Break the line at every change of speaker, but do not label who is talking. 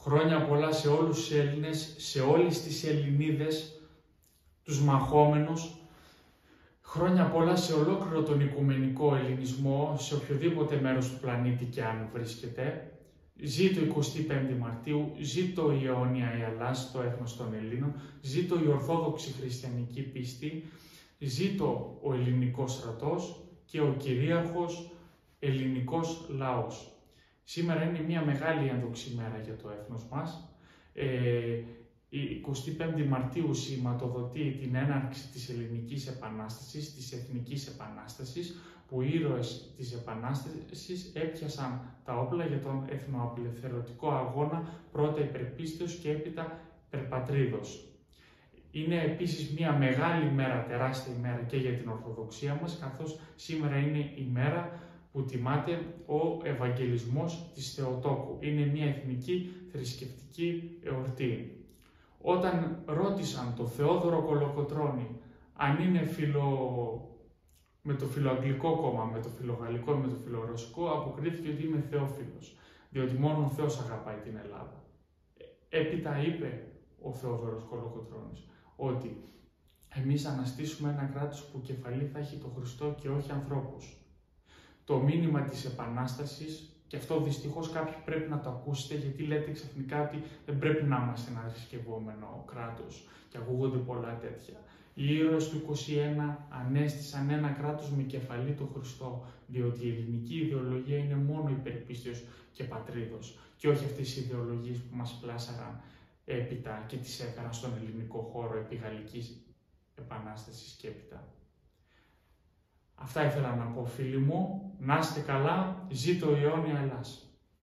Χρόνια πολλά σε όλους τους Έλληνες, σε όλες τις Ελληνίδες, τους μαχόμενους. Χρόνια πολλά σε ολόκληρο τον οικουμενικό ελληνισμό, σε οποιοδήποτε μέρος του πλανήτη και αν βρίσκεται. Ζήτω 25η Μαρτίου, ζήτω η αιώνια η Ελλάς, το έθνος των Ελλήνων, ζήτω η ορθόδοξη χριστιανική πίστη, ζήτω ο ελληνικός στρατός και ο κυρίαρχος ελληνικός λαός. Σήμερα είναι μια μεγάλη ένδοξη μέρα για το έθνος μας. Η 25η Μαρτίου σηματοδοτεί την έναρξη της Ελληνικής Επανάστασης, της Εθνικής Επανάστασης, που οι ήρωες της Επανάστασης έπιασαν τα όπλα για τον εθνοαπελευθερωτικό αγώνα, πρώτα υπερπίστεως και έπειτα περπατρίδος. Είναι επίσης μια μεγάλη μέρα, τεράστια ημέρα και για την Ορθοδοξία μας, καθώς σήμερα είναι η μέρα που τιμάται ο Ευαγγελισμός της Θεοτόκου. Είναι μια εθνική θρησκευτική εορτή. Όταν ρώτησαν τον Θεόδωρο Κολοκοτρώνη αν είναι με το φιλοαγγλικό κόμμα, με το φιλογαλλικό ή με το φιλορωσικό, αποκρίθηκε ότι είμαι θεόφιλος, διότι μόνο ο Θεός αγαπάει την Ελλάδα. Έπειτα είπε ο Θεόδωρος Κολοκοτρώνης ότι εμείς αναστήσουμε ένα κράτος που κεφαλή θα έχει το Χριστό και όχι ανθρώπους. Το μήνυμα της Επανάστασης, και αυτό δυστυχώς κάποιοι πρέπει να το ακούσετε, γιατί λέτε ξαφνικά ότι δεν πρέπει να είμαστε ένα θρησκευόμενο κράτος και ακούγονται πολλά τέτοια. Οι ήρωες του 21 ανέστησαν ένα κράτος με κεφαλή το Χριστό, διότι η ελληνική ιδεολογία είναι μόνο υπερπίστεως και πατρίδος και όχι αυτές οι ιδεολογίες που μας πλάσαραν έπειτα και τις έφεραν στον ελληνικό χώρο επί Γαλλικής Επανάστασης και έπειτα. Αυτά ήθελα να πω, φίλοι μου. Να είστε καλά, ζήτω η αιώνια Ελλάς.